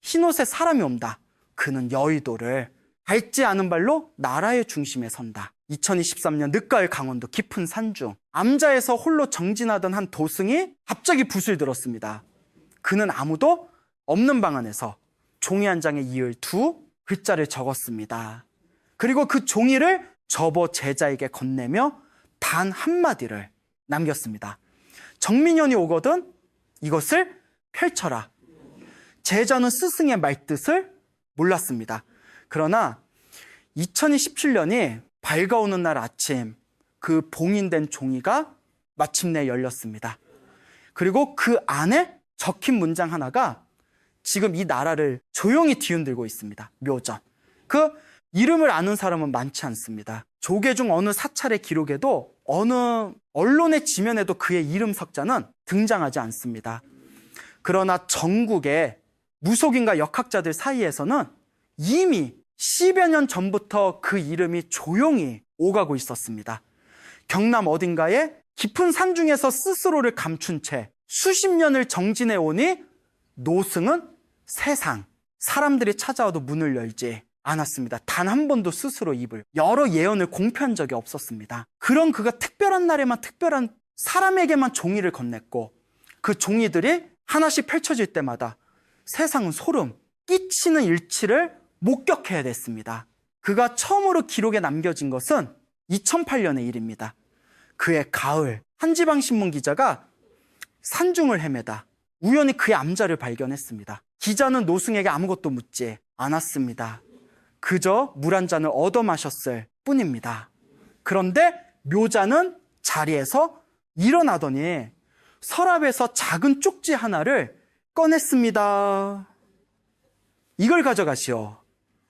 흰옷에 사람이 온다. 그는 여의도를 밟지 않은 발로 나라의 중심에 선다. 2023년 늦가을 강원도 깊은 산중 암자에서 홀로 정진하던 한 도승이 갑자기 붓을 들었습니다. 그는 아무도 없는 방 안에서 종이 한 장에 이을 두 글자를 적었습니다. 그리고 그 종이를 접어 제자에게 건네며 단 한마디를 남겼습니다. 정민연이 오거든 이것을 펼쳐라. 제자는 스승의 말뜻을 몰랐습니다. 그러나 2017년이 밝아오는 날 아침 그 봉인된 종이가 마침내 열렸습니다. 그리고 그 안에 적힌 문장 하나가 지금 이 나라를 조용히 뒤흔들고 있습니다. 묘전. 그 이름을 아는 사람은 많지 않습니다. 조계 중 어느 사찰의 기록에도 어느 언론의 지면에도 그의 이름 석자는 등장하지 않습니다. 그러나 전국의 무속인과 역학자들 사이에서는 이미 10여 년 전부터 그 이름이 조용히 오가고 있었습니다. 경남 어딘가에 깊은 산중에서 스스로를 감춘 채 수십 년을 정진해 오니 노승은 세상 사람들이 찾아와도 문을 열지 않았습니다. 단 한 번도 스스로 입을 여러 예언을 공표한 적이 없었습니다. 그런 그가 특별한 날에만 특별한 사람에게만 종이를 건넸고 그 종이들이 하나씩 펼쳐질 때마다 세상은 소름 끼치는 일치를 목격해야 됐습니다. 그가 처음으로 기록에 남겨진 것은 2008년의 일입니다. 그의 가을 한지방신문 기자가 산중을 헤매다 우연히 그의 암자를 발견했습니다. 기자는 노승에게 아무것도 묻지 않았습니다. 그저 물 한 잔을 얻어 마셨을 뿐입니다. 그런데 묘자는 자리에서 일어나더니 서랍에서 작은 쪽지 하나를 꺼냈습니다. 이걸 가져가시오.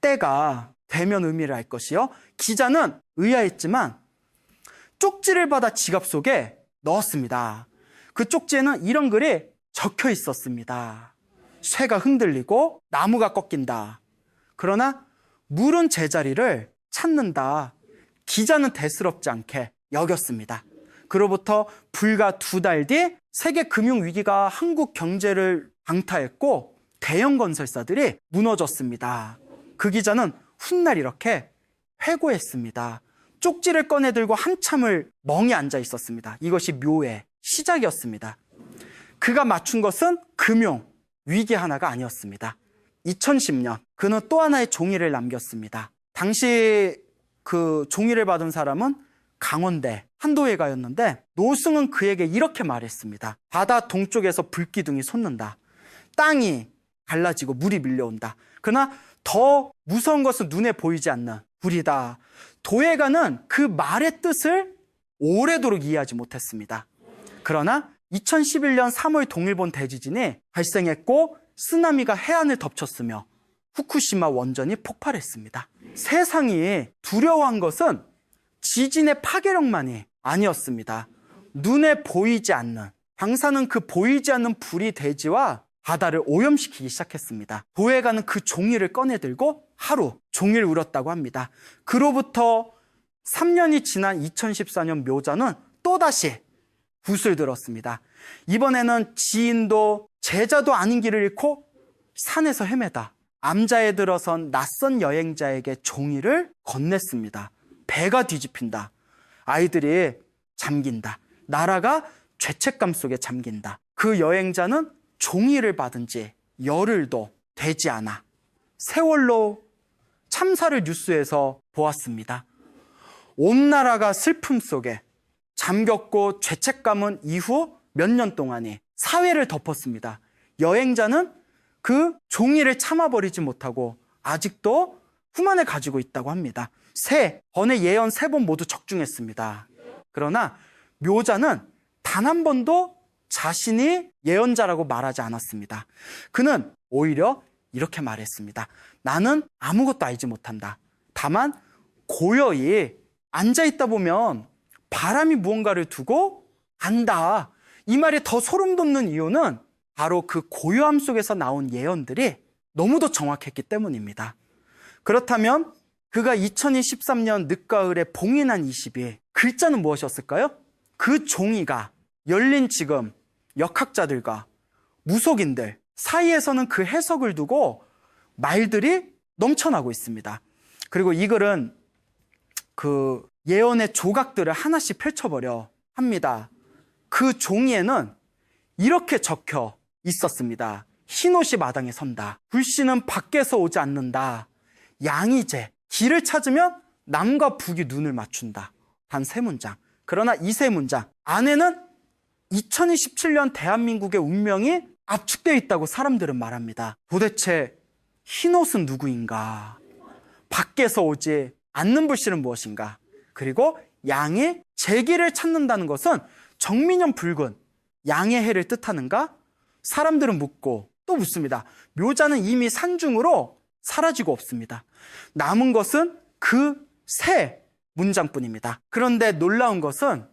때가 되면 의미를 알 것이요. 기자는 의아했지만 쪽지를 받아 지갑 속에 넣었습니다. 그 쪽지에는 이런 글이 적혀 있었습니다. 쇠가 흔들리고 나무가 꺾인다. 그러나 물은 제자리를 찾는다. 기자는 대수롭지 않게 여겼습니다. 그로부터 불과 2달 뒤 세계 금융위기가 한국 경제를 강타했고 대형 건설사들이 무너졌습니다. 그 기자는 훗날 이렇게 회고했습니다. 쪽지를 꺼내들고 한참을 멍이 앉아 있었습니다. 이것이 묘의 시작이었습니다. 그가 맞춘 것은 금융 위기 하나가 아니었습니다. 2010년 그는 또 하나의 종이를 남겼습니다. 당시 그 종이를 받은 사람은 강원대 한도회가였는데 노승은 그에게 이렇게 말했습니다. 바다 동쪽에서 불기둥이 솟는다. 땅이 갈라지고 물이 밀려온다. 그러나 더 무서운 것은 눈에 보이지 않는 불이다. 도회가는 그 말의 뜻을 오래도록 이해하지 못했습니다. 그러나 2011년 3월 동일본 대지진이 발생했고 쓰나미가 해안을 덮쳤으며 후쿠시마 원전이 폭발했습니다. 세상이 두려워한 것은 지진의 파괴력만이 아니었습니다. 눈에 보이지 않는 방사는 그 보이지 않는 불이 대지와 바다를 오염시키기 시작했습니다. 도회가는 그 종이를 꺼내들고 하루 종일 울었다고 합니다. 그로부터 3년이 지난 2014년 묘자는 또다시 붓을 들었습니다. 이번에는 지인도 제자도 아닌 길을 잃고 산에서 헤매다 암자에 들어선 낯선 여행자에게 종이를 건넸습니다. 배가 뒤집힌다. 아이들이 잠긴다. 나라가 죄책감 속에 잠긴다. 그 여행자는 종이를 받은 지 열흘도 되지 않아 세월로 참사를 뉴스에서 보았습니다. 온 나라가 슬픔 속에 잠겼고 죄책감은 이후 몇 년 동안이 사회를 덮었습니다. 여행자는 그 종이를 참아버리지 못하고 아직도 후만을 가지고 있다고 합니다. 3번의 예언 3번 모두 적중했습니다. 그러나 묘자는 단 한 번도 자신이 예언자라고 말하지 않았습니다. 그는 오히려 이렇게 말했습니다. 나는 아무것도 알지 못한다. 다만 고요히 앉아있다 보면 바람이 무언가를 두고 안다. 이 말이 더 소름 돋는 이유는 바로 그 고요함 속에서 나온 예언들이 너무도 정확했기 때문입니다. 그렇다면 그가 2023년 늦가을에 봉인한 20일 글자는 무엇이었을까요? 그 종이가 열린 지금 역학자들과 무속인들 사이에서는 그 해석을 두고 말들이 넘쳐나고 있습니다. 그리고 이 글은 그 예언의 조각들을 하나씩 펼쳐버려 합니다. 그 종이에는 이렇게 적혀 있었습니다. 흰옷이 마당에 선다. 불씨는 밖에서 오지 않는다. 양이제. 길을 찾으면 남과 북이 눈을 맞춘다. 단 3문장. 그러나 이 3문장 안에는 2027년 대한민국의 운명이 압축되어 있다고 사람들은 말합니다. 도대체 흰옷은 누구인가? 밖에서 오지 않는 불씨는 무엇인가? 그리고 양이 제 길을 찾는다는 것은 정민년 붉은 양의 해를 뜻하는가? 사람들은 묻고 또 묻습니다. 묘자는 이미 산중으로 사라지고 없습니다. 남은 것은 그 3문장뿐입니다. 그런데 놀라운 것은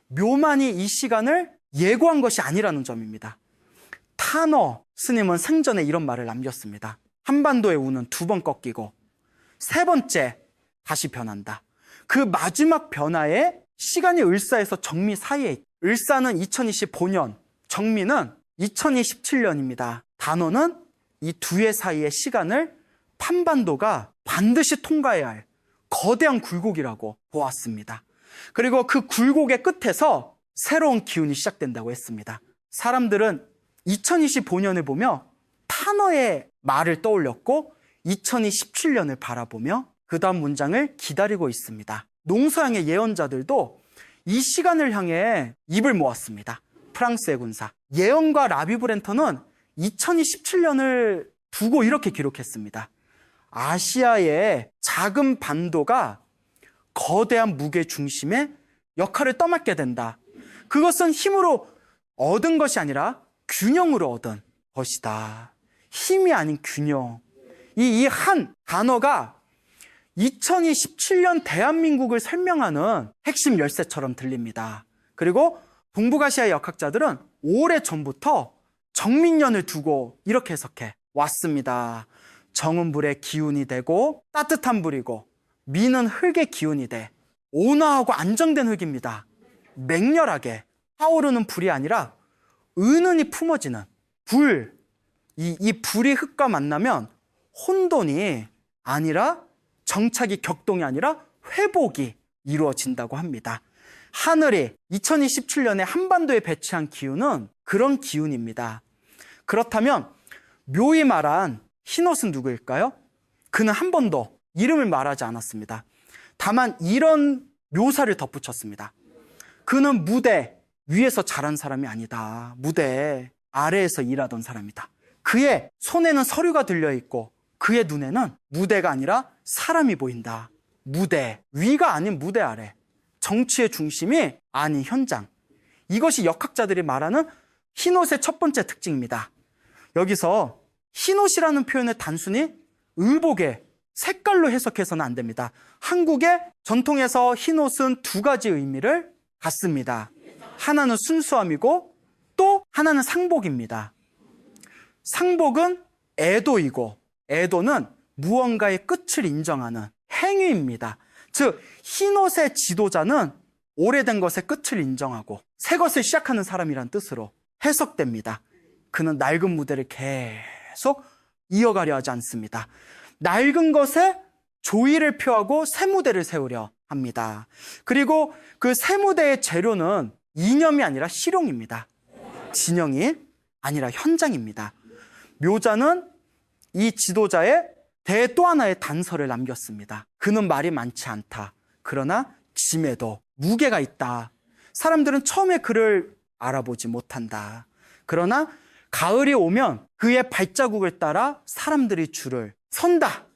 묘만이 이 시간을 예고한 것이 아니라는 점입니다. 탄어 스님은 생전에 이런 말을 남겼습니다. 한반도의 운은 2번 꺾이고 3번째 다시 변한다. 그 마지막 변화에 시간이 을사에서 정미 사이에 있다. 을사는 2025년, 정미는 2027년입니다. 단어는 이 두 해 사이의 시간을 판반도가 반드시 통과해야 할 거대한 굴곡이라고 보았습니다. 그리고 그 굴곡의 끝에서 새로운 기운이 시작된다고 했습니다. 사람들은 2025년을 보며 탄어의 말을 떠올렸고 2027년을 바라보며 그 다음 문장을 기다리고 있습니다. 농서양의 예언자들도 이 시간을 향해 입을 모았습니다. 프랑스의 군사 예언가 라비브렌터는 2027년을 두고 이렇게 기록했습니다. 아시아의 작은 반도가 거대한 무게 중심의 역할을 떠맡게 된다. 그것은 힘으로 얻은 것이 아니라 균형으로 얻은 것이다. 힘이 아닌 균형. 이 한 단어가 2027년 대한민국을 설명하는 핵심 열쇠처럼 들립니다. 그리고 동북아시아 역학자들은 오래전부터 정민년을 두고 이렇게 해석해 왔습니다. 정은 불의 기운이 되고 따뜻한 불이고 미는 흙의 기운이 돼 온화하고 안정된 흙입니다. 맹렬하게 타오르는 불이 아니라 은은히 품어지는 불. 이 불이 흙과 만나면 혼돈이 아니라 정착이 격동이 아니라 회복이 이루어진다고 합니다. 하늘이 2027년에 한반도에 배치한 기운은 그런 기운입니다. 그렇다면 묘히 말한 흰옷은 누구일까요? 그는 한 번도 이름을 말하지 않았습니다. 다만 이런 묘사를 덧붙였습니다. 그는 무대 위에서 자란 사람이 아니다. 무대 아래에서 일하던 사람이다. 그의 손에는 서류가 들려있고 그의 눈에는 무대가 아니라 사람이 보인다. 무대 위가 아닌 무대 아래. 정치의 중심이 아닌 현장. 이것이 역학자들이 말하는 흰옷의 첫 번째 특징입니다. 여기서 흰옷이라는 표현을 단순히 의복의 색깔로 해석해서는 안 됩니다. 한국의 전통에서 흰옷은 2가지 의미를 갖습니다. 하나는 순수함이고 또 하나는 상복입니다. 상복은 애도이고 애도는 무언가의 끝을 인정하는 행위입니다. 즉 흰옷의 지도자는 오래된 것의 끝을 인정하고 새 것을 시작하는 사람이란 뜻으로 해석됩니다. 그는 낡은 무대를 계속 이어가려 하지 않습니다. 낡은 것에 조의를 표하고 새 무대를 세우려 합니다. 그리고 그 새 무대의 재료는 이념이 아니라 실용입니다. 진영이 아니라 현장입니다. 묘자는 이 지도자의 대 또 하나의 단서를 남겼습니다. 그는 말이 많지 않다. 그러나 짐에도 무게가 있다. 사람들은 처음에 그를 알아보지 못한다. 그러나 가을이 오면 그의 발자국을 따라 사람들이 줄을 선다.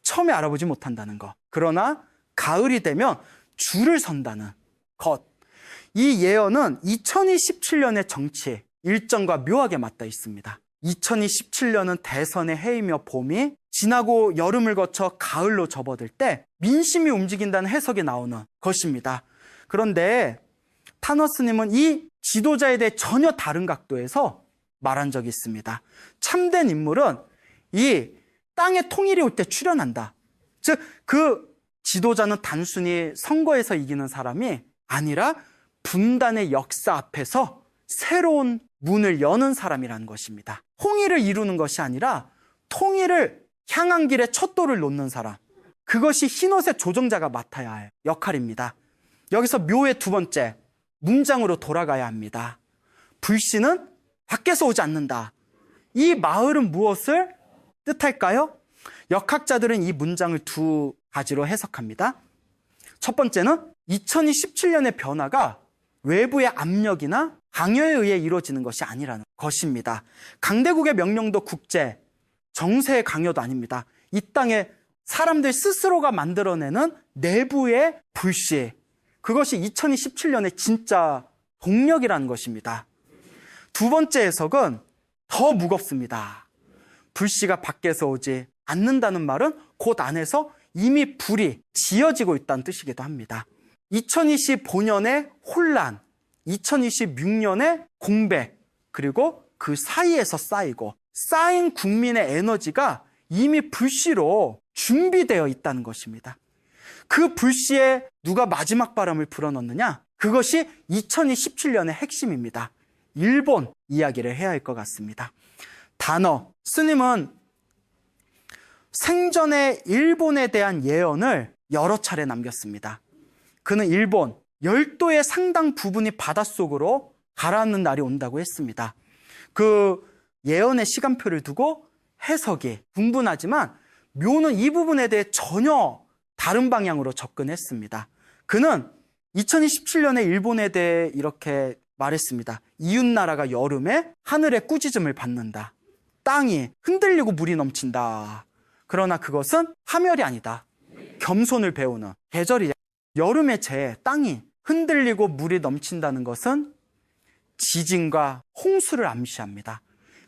처음에 알아보지 못한다는 것. 그러나 가을이 되면 줄을 선다는 것. 이 예언은 2027년의 정치 일정과 묘하게 맞닿아 있습니다. 2027년은 대선의 해이며 봄이 지나고 여름을 거쳐 가을로 접어들 때 민심이 움직인다는 해석이 나오는 것입니다. 그런데 타너스님은 이 지도자에 대해 전혀 다른 각도에서 말한 적이 있습니다. 참된 인물은 이 땅의 통일이 올 때 출현한다. 즉, 그 지도자는 단순히 선거에서 이기는 사람이 아니라 분단의 역사 앞에서 새로운 문을 여는 사람이라는 것입니다. 홍의를 이루는 것이 아니라 통일을 향한 길에 첫 돌을 놓는 사람, 그것이 흰옷의 조정자가 맡아야 할 역할입니다. 여기서 묘의 두 번째 문장으로 돌아가야 합니다. 불씨는 밖에서 오지 않는다. 이 마을은 무엇을 뜻할까요? 역학자들은 이 문장을 두 가지로 해석합니다. 첫 번째는 2017년의 변화가 외부의 압력이나 강요에 의해 이루어지는 것이 아니라는 것입니다. 강대국의 명령도 국제, 정세의 강요도 아닙니다. 이 땅에 사람들 스스로가 만들어내는 내부의 불씨, 그것이 2027년의 진짜 동력이라는 것입니다. 두 번째 해석은 더 무겁습니다. 불씨가 밖에서 오지 않는다는 말은 곧 안에서 이미 불이 지어지고 있다는 뜻이기도 합니다. 2025년의 혼란, 2026년의 공백, 그리고 그 사이에서 쌓인 국민의 에너지가 이미 불씨로 준비되어 있다는 것입니다. 그 불씨에 누가 마지막 바람을 불어넣느냐? 그것이 2027년의 핵심입니다. 일본 이야기를 해야 할 것 같습니다. 단어, 스님은 생전에 일본에 대한 예언을 여러 차례 남겼습니다. 그는 일본 열도의 상당 부분이 바닷속으로 가라앉는 날이 온다고 했습니다. 그 예언의 시간표를 두고 해석이 분분하지만 묘는 이 부분에 대해 전혀 다른 방향으로 접근했습니다. 그는 2027년에 일본에 대해 이렇게 말했습니다. 이웃나라가 여름에 하늘의 꾸짖음을 받는다. 땅이 흔들리고 물이 넘친다. 그러나 그것은 파멸이 아니다. 겸손을 배우는 계절이, 여름의 재해, 땅이 흔들리고 물이 넘친다는 것은 지진과 홍수를 암시합니다.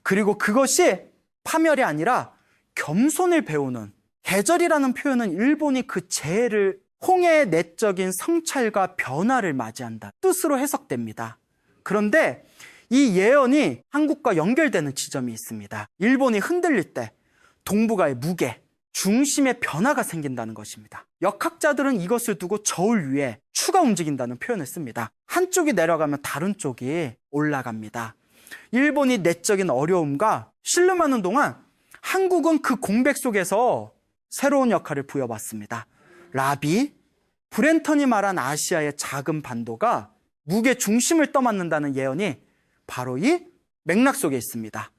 그리고 그것이 파멸이 아니라 겸손을 배우는 계절이라는 표현은 일본이 그 재해를 홍해의 내적인 성찰과 변화를 맞이한다 뜻으로 해석됩니다. 그런데 이 예언이 한국과 연결되는 지점이 있습니다. 일본이 흔들릴 때 동북아의 무게, 중심의 변화가 생긴다는 것입니다. 역학자들은 이것을 두고 저울 위에 추가 움직인다는 표현을 씁니다. 한쪽이 내려가면 다른 쪽이 올라갑니다. 일본이 내적인 어려움과 신름하는 동안 한국은 그 공백 속에서 새로운 역할을 부여받습니다. 라비, 브렌턴이 말한 아시아의 작은 반도가 무게 중심을 떠맡는다는 예언이 바로 이 맥락 속에 있습니다.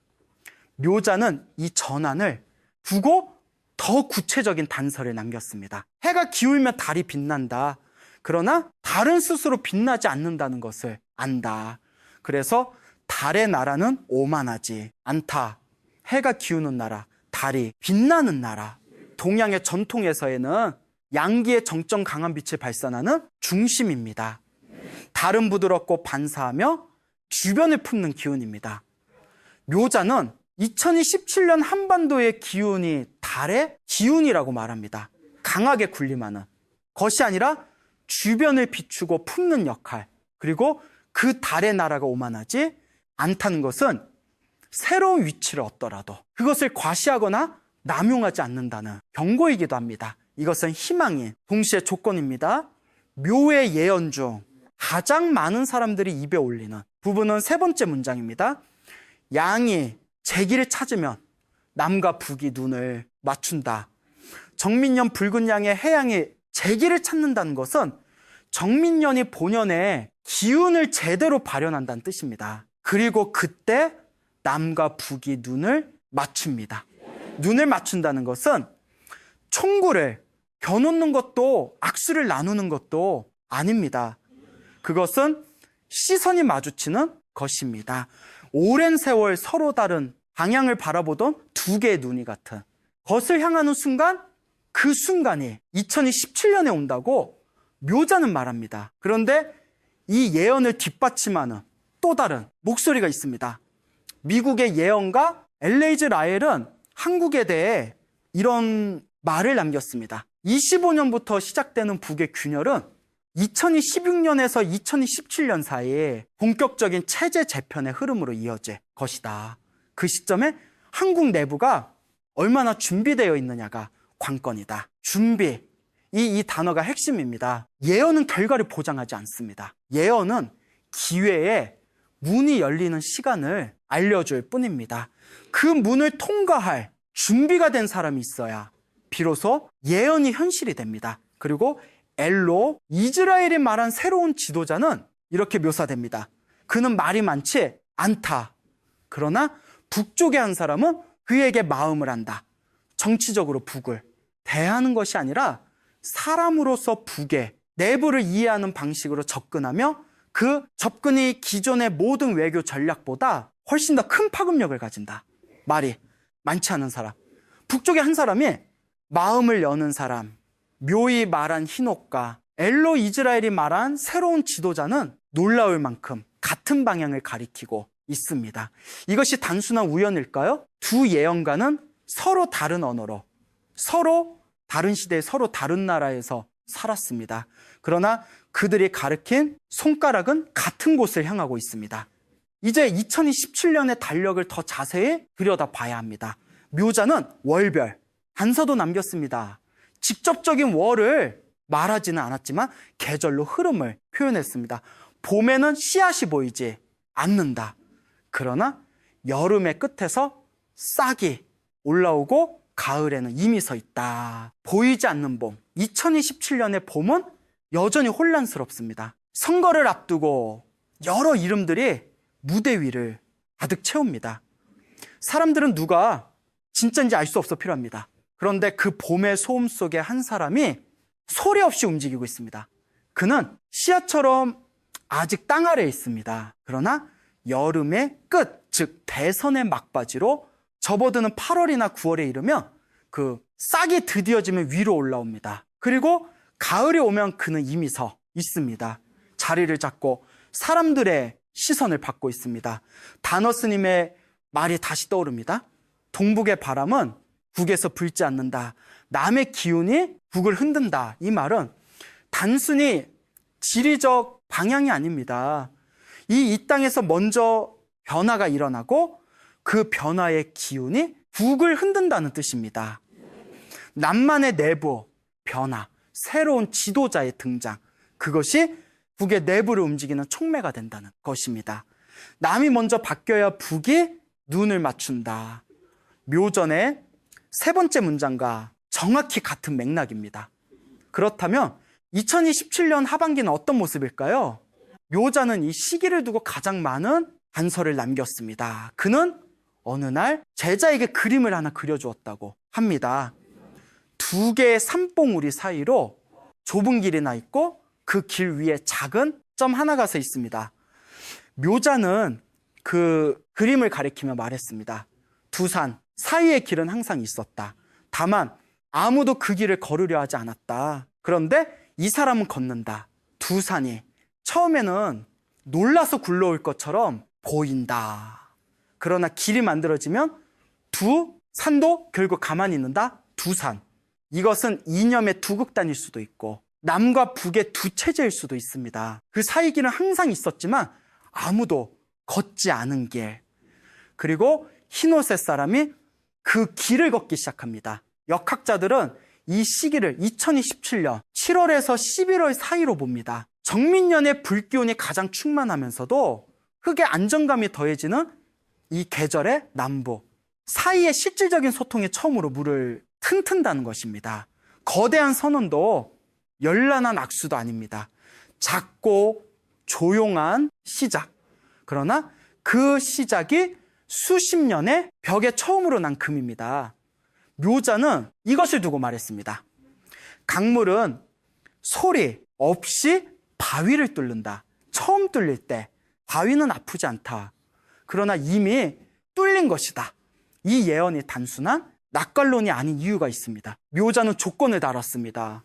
묘자는 이 전환을 두고 더 구체적인 단서를 남겼습니다. 해가 기울면 달이 빛난다. 그러나 달은 스스로 빛나지 않는다는 것을 안다. 그래서 달의 나라는 오만하지 않다. 해가 기우는 나라, 달이 빛나는 나라. 동양의 전통에서에는 양기의 정점 강한 빛을 발산하는 중심입니다. 달은 부드럽고 반사하며 주변을 품는 기운입니다. 묘자는 2017년 한반도의 기운이 달의 기운이라고 말합니다. 강하게 군림하는 것이 아니라 주변을 비추고 품는 역할, 그리고 그 달의 나라가 오만하지 않다는 것은 새로운 위치를 얻더라도 그것을 과시하거나 남용하지 않는다는 경고이기도 합니다. 이것은 희망인 동시에 조건입니다. 묘의 예언 중 가장 많은 사람들이 입에 올리는 부분은 세 번째 문장입니다. 양이 제기를 찾으면 남과 북이 눈을 맞춘다. 정민년 붉은 양의 해양이 제기를 찾는다는 것은 정민년이 본연의 기운을 제대로 발현한다는 뜻입니다. 그리고 그때 남과 북이 눈을 맞춥니다. 눈을 맞춘다는 것은 총구를 겨놓는 것도 악수를 나누는 것도 아닙니다. 그것은 시선이 마주치는 것입니다. 오랜 세월 서로 다른 방향을 바라보던 두 개의 눈이 같은 것을 향하는 순간, 그 순간이 2017년에 온다고 묘자는 말합니다. 그런데 이 예언을 뒷받침하는 또 다른 목소리가 있습니다. 미국의 예언가 엘레이즈 라엘은 한국에 대해 이런 말을 남겼습니다. 25년부터 시작되는 북의 균열은 2016년에서 2017년 사이에 본격적인 체제 재편의 흐름으로 이어질 것이다. 그 시점에 한국 내부가 얼마나 준비되어 있느냐가 관건이다. 준비, 이 단어가 핵심입니다. 예언은 결과를 보장하지 않습니다. 예언은 기회에 문이 열리는 시간을 알려줄 뿐입니다. 그 문을 통과할 준비가 된 사람이 있어야 비로소 예언이 현실이 됩니다. 그리고 엘로, 이스라엘이 말한 새로운 지도자는 이렇게 묘사됩니다. 그는 말이 많지 않다. 그러나 북쪽의 한 사람은 그에게 마음을 안다. 정치적으로 북을 대하는 것이 아니라 사람으로서 북의 내부를 이해하는 방식으로 접근하며 그 접근이 기존의 모든 외교 전략보다 훨씬 더 큰 파급력을 가진다. 말이 많지 않은 사람. 북쪽의 한 사람이 마음을 여는 사람, 묘히 말한 히녹과 엘로 이스라엘이 말한 새로운 지도자는 놀라울 만큼 같은 방향을 가리키고 있습니다. 이것이 단순한 우연일까요? 두 예언가는 서로 다른 언어로, 서로 다른 시대에 서로 다른 나라에서 살았습니다. 그러나 그들이 가리킨 손가락은 같은 곳을 향하고 있습니다. 이제 2017년의 달력을 더 자세히 들여다봐야 합니다. 묘자는 월별, 단서도 남겼습니다. 직접적인 월을 말하지는 않았지만 계절로 흐름을 표현했습니다. 봄에는 씨앗이 보이지 않는다. 그러나 여름의 끝에서 싹이 올라오고 가을에는 이미 서 있다. 보이지 않는 봄. 2027년의 봄은 여전히 혼란스럽습니다. 선거를 앞두고 여러 이름들이 무대 위를 가득 채웁니다. 사람들은 누가 진짜인지 알 수 없어 필요합니다. 그런데 그 봄의 소음 속에 한 사람이 소리 없이 움직이고 있습니다. 그는 씨앗처럼 아직 땅 아래에 있습니다. 그러나 여름의 끝, 즉 대선의 막바지로 접어드는 8월이나 9월에 이르면 그 싹이 드디어 지면 위로 올라옵니다. 그리고 가을이 오면 그는 이미 서 있습니다. 자리를 잡고 사람들의 시선을 받고 있습니다. 단어 스님의 말이 다시 떠오릅니다. 동북의 바람은 북에서 불지 않는다. 남의 기운이 북을 흔든다. 이 말은 단순히 지리적 방향이 아닙니다. 이 땅에서 먼저 변화가 일어나고 그 변화의 기운이 북을 흔든다는 뜻입니다. 남만의 내부 변화, 새로운 지도자의 등장, 그것이 북의 내부를 움직이는 촉매가 된다는 것입니다. 남이 먼저 바뀌어야 북이 눈을 맞춘다. 묘전의 세 번째 문장과 정확히 같은 맥락입니다. 그렇다면 2027년 하반기는 어떤 모습일까요? 묘자는 이 시기를 두고 가장 많은 단서를 남겼습니다. 그는 어느 날 제자에게 그림을 하나 그려주었다고 합니다. 두 개의 산봉우리 사이로 좁은 길이 나 있고 그 길 위에 작은 점 하나가 서 있습니다. 묘자는 그 그림을 가리키며 말했습니다. 두 산 사이의 길은 항상 있었다. 다만 아무도 그 길을 걸으려 하지 않았다. 그런데 이 사람은 걷는다. 두 산이 처음에는 놀라서 굴러올 것처럼 보인다. 그러나 길이 만들어지면 두 산도 결국 가만히 있는다. 두 산. 이것은 이념의 두 극단일 수도 있고 남과 북의 두 체제일 수도 있습니다. 그 사이 길은 항상 있었지만 아무도 걷지 않은 길. 그리고 흰옷의 사람이 그 길을 걷기 시작합니다. 역학자들은 이 시기를 2027년 7월에서 11월 사이로 봅니다. 정민년의 불기운이 가장 충만하면서도 흙의 안정감이 더해지는 이 계절의 남부 사이의 실질적인 소통이 처음으로 물을 튼튼다는 것입니다. 거대한 선언도 열란한 악수도 아닙니다. 작고 조용한 시작. 그러나 그 시작이 수십 년의 벽에 처음으로 난 금입니다. 묘자는 이것을 두고 말했습니다. 강물은 소리 없이 바위를 뚫는다. 처음 뚫릴 때 바위는 아프지 않다. 그러나 이미 뚫린 것이다. 이 예언이 단순한 낙관론이 아닌 이유가 있습니다. 묘자는 조건을 달았습니다.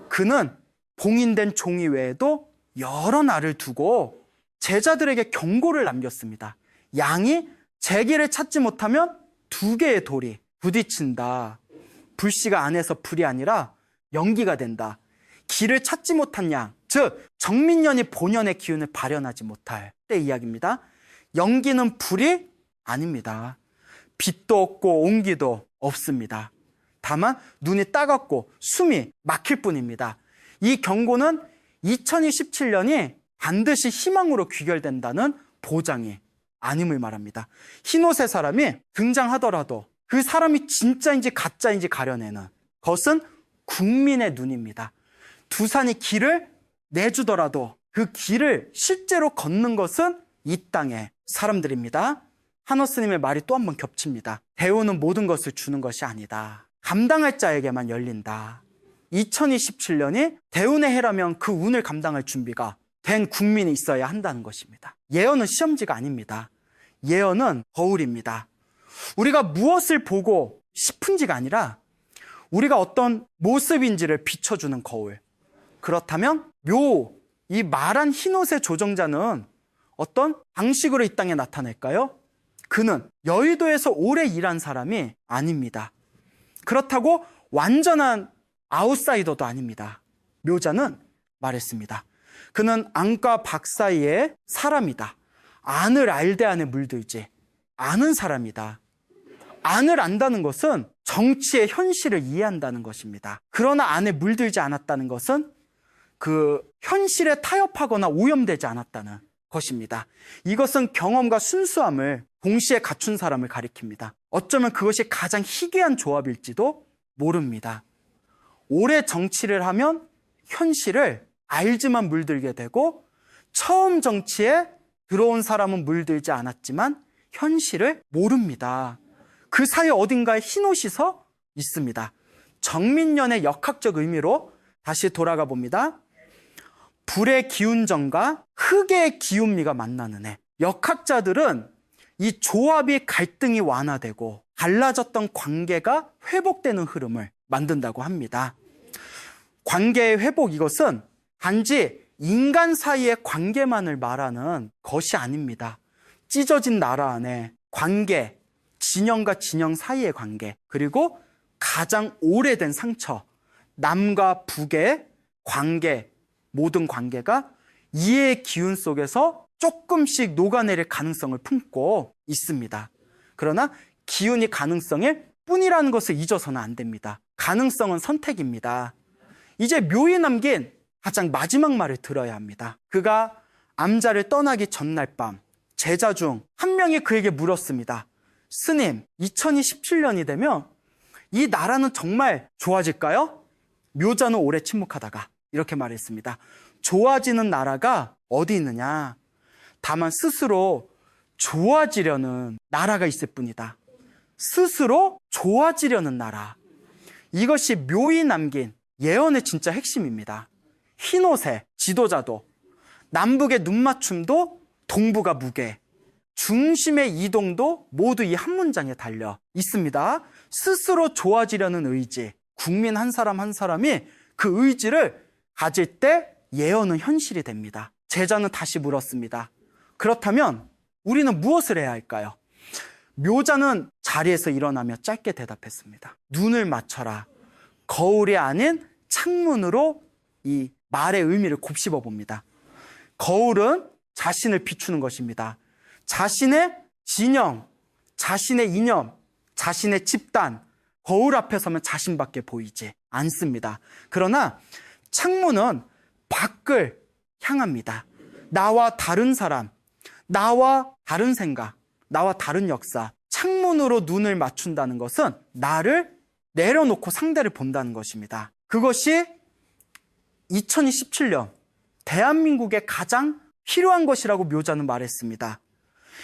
그는 봉인된 종이 외에도 여러 날을 두고 제자들에게 경고를 남겼습니다. 양이 제 길을 찾지 못하면 두 개의 돌이 부딪힌다. 불씨가 안에서 불이 아니라 연기가 된다. 길을 찾지 못한 양, 즉 정민년이 본연의 기운을 발현하지 못할 때 이야기입니다. 연기는 불이 아닙니다. 빛도 없고 온기도 없습니다. 다만 눈이 따갑고 숨이 막힐 뿐입니다. 이 경고는 2027년이 반드시 희망으로 귀결된다는 보장이 아님을 말합니다. 흰옷의 사람이 등장하더라도 그 사람이 진짜인지 가짜인지 가려내는 것은 국민의 눈입니다. 두산이 길을 내주더라도 그 길을 실제로 걷는 것은 이 땅의 사람들입니다. 한호 스님의 말이 또 한 번 겹칩니다. 대우는 모든 것을 주는 것이 아니다. 감당할 자에게만 열린다. 2027년이 대운의 해라면 그 운을 감당할 준비가 된 국민이 있어야 한다는 것입니다. 예언은 시험지가 아닙니다. 예언은 거울입니다. 우리가 무엇을 보고 싶은지가 아니라 우리가 어떤 모습인지를 비춰주는 거울. 그렇다면 이 말한 흰옷의 조정자는 어떤 방식으로 이 땅에 나타날까요? 그는 여의도에서 오래 일한 사람이 아닙니다. 그렇다고 완전한 아웃사이더도 아닙니다. 묘자는 말했습니다. 그는 안과 박 사이의 사람이다. 안을 알되 안에 물들지 아는 사람이다. 안을 안다는 것은 정치의 현실을 이해한다는 것입니다. 그러나 안에 물들지 않았다는 것은 그 현실에 타협하거나 오염되지 않았다는 것입니다. 이것은 경험과 순수함을 동시에 갖춘 사람을 가리킵니다. 어쩌면 그것이 가장 희귀한 조합일지도 모릅니다. 오래 정치를 하면 현실을 알지만 물들게 되고, 처음 정치에 들어온 사람은 물들지 않았지만 현실을 모릅니다. 그 사이 어딘가에 흰옷이 서 있습니다. 정민년의 역학적 의미로 다시 돌아가 봅니다. 불의 기운정과 흙의 기운미가 만나는 해. 역학자들은 이 조합이 갈등이 완화되고 갈라졌던 관계가 회복되는 흐름을 만든다고 합니다. 관계의 회복, 이것은 단지 인간 사이의 관계만을 말하는 것이 아닙니다. 찢어진 나라 안에 관계, 진영과 진영 사이의 관계, 그리고 가장 오래된 상처, 남과 북의 관계, 모든 관계가 이해의 기운 속에서 조금씩 녹아내릴 가능성을 품고 있습니다. 그러나 기운이 가능성일 뿐이라는 것을 잊어서는 안 됩니다. 가능성은 선택입니다. 이제 묘히 남긴 가장 마지막 말을 들어야 합니다. 그가 암자를 떠나기 전날 밤 제자 중 한 명이 그에게 물었습니다. 스님, 2027년이 되면 이 나라는 정말 좋아질까요? 묘자는 오래 침묵하다가 이렇게 말했습니다. 좋아지는 나라가 어디 있느냐? 다만 스스로 좋아지려는 나라가 있을 뿐이다. 스스로 좋아지려는 나라. 이것이 묘히 남긴 예언의 진짜 핵심입니다. 흰옷의 지도자도, 남북의 눈맞춤도 동북아 무게, 중심의 이동도 모두 이 한 문장에 달려 있습니다. 스스로 좋아지려는 의지, 국민 한 사람 한 사람이 그 의지를 가질 때 예언은 현실이 됩니다. 제자는 다시 물었습니다. 그렇다면 우리는 무엇을 해야 할까요? 묘자는 자리에서 일어나며 짧게 대답했습니다. 눈을 맞춰라. 거울이 아닌 창문으로 이 말의 의미를 곱씹어 봅니다. 거울은 자신을 비추는 것입니다. 자신의 진영, 자신의 이념, 자신의 집단, 거울 앞에 서면 자신밖에 보이지 않습니다. 그러나 창문은 밖을 향합니다. 나와 다른 사람, 나와 다른 생각, 나와 다른 역사. 창문으로 눈을 맞춘다는 것은 나를 내려놓고 상대를 본다는 것입니다. 그것이 2027년 대한민국에 가장 필요한 것이라고 묘자는 말했습니다.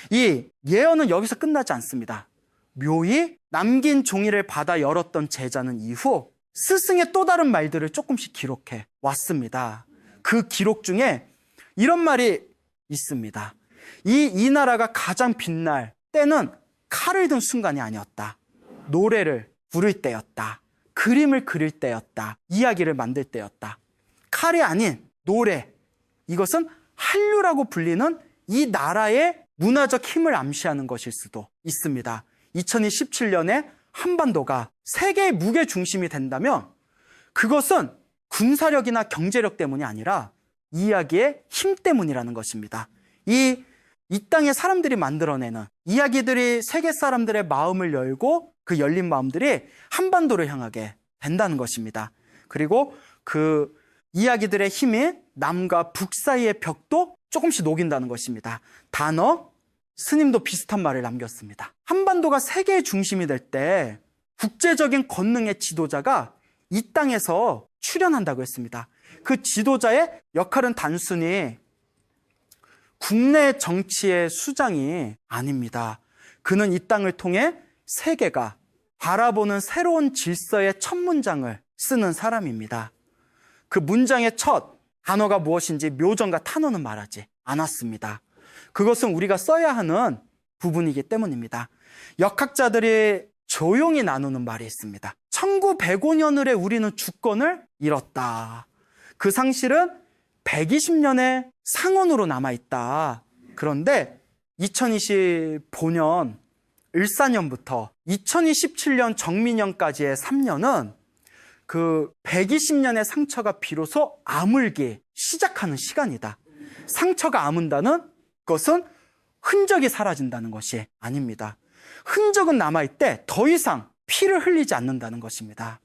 이 예언은 여기서 끝나지 않습니다. 묘히 남긴 종이를 받아 열었던 제자는 이후 스승의 또 다른 말들을 조금씩 기록해 왔습니다. 그 기록 중에 이런 말이 있습니다. 이 나라가 가장 빛날 때는 칼을 든 순간이 아니었다. 노래를 부를 때였다. 그림을 그릴 때였다. 이야기를 만들 때였다. 칼이 아닌 노래, 이것은 한류라고 불리는 이 나라의 문화적 힘을 암시하는 것일 수도 있습니다. 2027년에 한반도가 세계의 무게 중심이 된다면 그것은 군사력이나 경제력 때문이 아니라 이야기의 힘 때문이라는 것입니다. 이 땅의 사람들이 만들어내는 이야기들이 세계 사람들의 마음을 열고 그 열린 마음들이 한반도를 향하게 된다는 것입니다. 그리고 그 이야기들의 힘이 남과 북 사이의 벽도 조금씩 녹인다는 것입니다. 단어, 스님도 비슷한 말을 남겼습니다. 한반도가 세계의 중심이 될 때 국제적인 권능의 지도자가 이 땅에서 출현한다고 했습니다. 그 지도자의 역할은 단순히 국내 정치의 수장이 아닙니다. 그는 이 땅을 통해 세계가 바라보는 새로운 질서의 첫 문장을 쓰는 사람입니다. 그 문장의 첫 단어가 무엇인지 묘정과 탄어는 말하지 않았습니다. 그것은 우리가 써야 하는 부분이기 때문입니다. 역학자들이 조용히 나누는 말이 있습니다. 1905년을에 우리는 주권을 잃었다. 그 상실은 120년의 상언으로 남아있다. 그런데 2025년 을사년부터 2027년 정민년까지의 3년은 그 120년의 상처가 비로소 아물기 시작하는 시간이다. 상처가 아문다는 것은 흔적이 사라진다는 것이 아닙니다. 흔적은 남아있대 더 이상 피를 흘리지 않는다는 것입니다.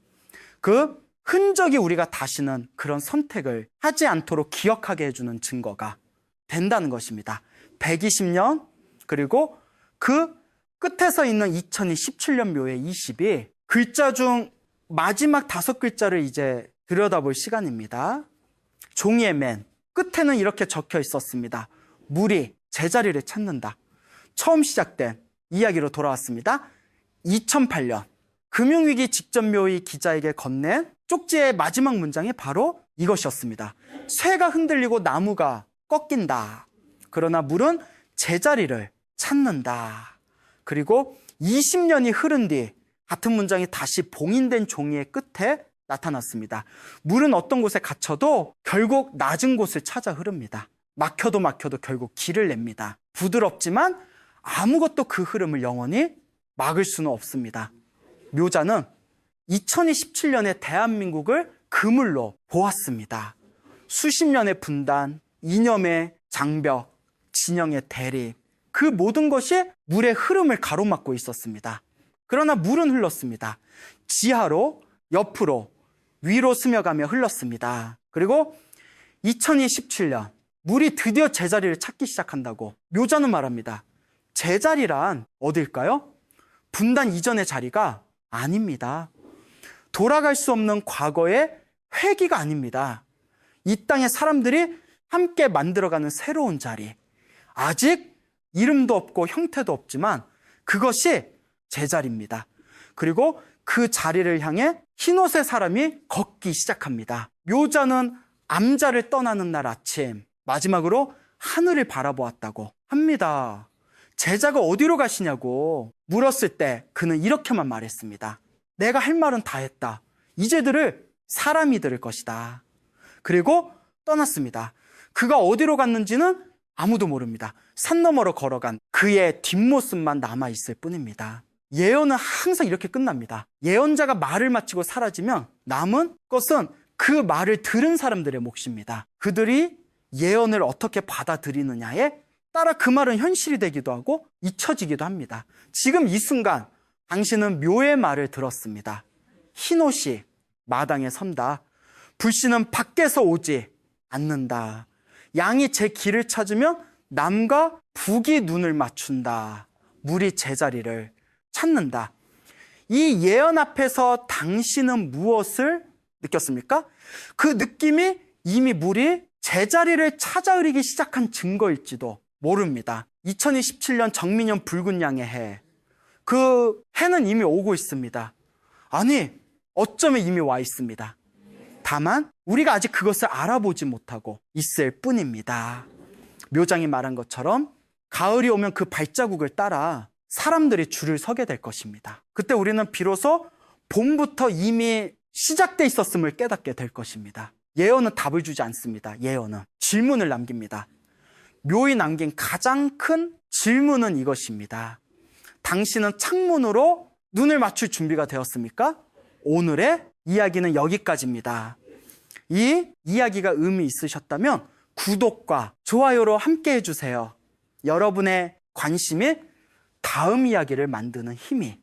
그 흔적이 우리가 다시는 그런 선택을 하지 않도록 기억하게 해주는 증거가 된다는 것입니다. 120년 그리고 그 끝에서 있는 2017년 묘의 20이 글자 중 마지막 5글자를 이제 들여다볼 시간입니다. 종이의 맨 끝에는 이렇게 적혀 있었습니다. 물이 제자리를 찾는다. 처음 시작된 이야기로 돌아왔습니다. 2008년 금융위기 직전 묘의 기자에게 건넨 쪽지의 마지막 문장이 바로 이것이었습니다. 쇠가 흔들리고 나무가 꺾인다. 그러나 물은 제자리를 찾는다. 그리고 20년이 흐른 뒤 같은 문장이 다시 봉인된 종이의 끝에 나타났습니다. 물은 어떤 곳에 갇혀도 결국 낮은 곳을 찾아 흐릅니다. 막혀도 결국 길을 냅니다. 부드럽지만 아무것도 그 흐름을 영원히 막을 수는 없습니다. 묘자는 2027년에 대한민국을 그물로 보았습니다. 수십 년의 분단, 이념의 장벽, 진영의 대립, 그 모든 것이 물의 흐름을 가로막고 있었습니다. 그러나 물은 흘렀습니다. 지하로, 옆으로, 위로 스며가며 흘렀습니다. 그리고 2027년 물이 드디어 제자리를 찾기 시작한다고 묘자는 말합니다. 제자리란 어딜까요? 분단 이전의 자리가 아닙니다. 돌아갈 수 없는 과거의 회기가 아닙니다. 이 땅의 사람들이 함께 만들어가는 새로운 자리. 아직 이름도 없고 형태도 없지만 그것이 제자리입니다. 그리고 그 자리를 향해 흰옷의 사람이 걷기 시작합니다. 묘자는 암자를 떠나는 날 아침 마지막으로 하늘을 바라보았다고 합니다. 제자가 어디로 가시냐고 물었을 때 그는 이렇게만 말했습니다. 내가 할 말은 다 했다. 이제들을 사람이 들을 것이다. 그리고 떠났습니다. 그가 어디로 갔는지는 아무도 모릅니다. 산 너머로 걸어간 그의 뒷모습만 남아있을 뿐입니다. 예언은 항상 이렇게 끝납니다. 예언자가 말을 마치고 사라지면 남은 것은 그 말을 들은 사람들의 몫입니다. 그들이 예언을 어떻게 받아들이느냐에 따라 그 말은 현실이 되기도 하고 잊혀지기도 합니다. 지금 이 순간 당신은 묘의 말을 들었습니다. 흰옷이 마당에 선다. 불씨는 밖에서 오지 않는다. 양이 제 길을 찾으면 남과 북이 눈을 맞춘다. 물이 제자리를 찾는다. 이 예언 앞에서 당신은 무엇을 느꼈습니까? 그 느낌이 이미 물이 제자리를 찾아 흐르기 시작한 증거일지도 모릅니다. 2027년 정민년 붉은 양의 해. 그 해는 이미 오고 있습니다. 아니, 어쩌면 이미 와 있습니다. 다만 우리가 아직 그것을 알아보지 못하고 있을 뿐입니다. 묘장이 말한 것처럼 가을이 오면 그 발자국을 따라 사람들이 줄을 서게 될 것입니다. 그때 우리는 비로소 봄부터 이미 시작돼 있었음을 깨닫게 될 것입니다. 예언은 답을 주지 않습니다. 예언은 질문을 남깁니다. 묘히 남긴 가장 큰 질문은 이것입니다. 당신은 창문으로 눈을 맞출 준비가 되었습니까? 오늘의 이야기는 여기까지입니다. 이 이야기가 의미 있으셨다면 구독과 좋아요로 함께 해주세요. 여러분의 관심이 다음 이야기를 만드는 힘이